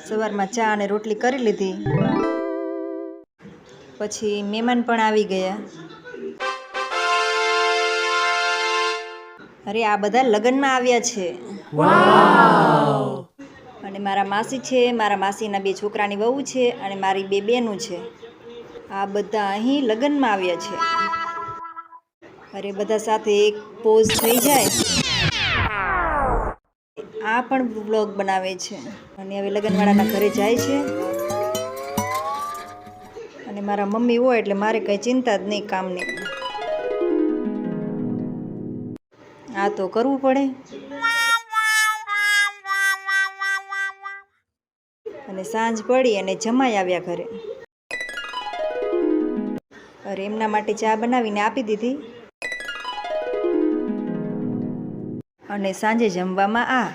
સવારમાં ચા અને રોટલી કરી લીધી. પછી મહેમાન પણ આવી ગયા. અરે આ બધા લગ્નમાં આવ્યા છે. અને મારા માસી છે, મારા માસીના 2 છોકરાની વહુ છે અને મારી 2 બહેનો છે. આ બધા અહીં લગ્નમાં આવ્યા છે. અરે બધા સાથે એક પોઝ થઈ જાય. આ પણ વ્લોગ બનાવે છે. અને હવે લગ્નવાળાના ઘરે જાય છે. અને મારા મમ્મી હોય એટલે મારે કંઈ ચિંતા જ નહીં કામની. આ તો કરવું પડે. અને સાંજ પડી અને જમાઈ આવ્યા ઘરે. અરે એમના માટે ચા બનાવીને આપી દીધી. અને સાંજે જમવામાં આ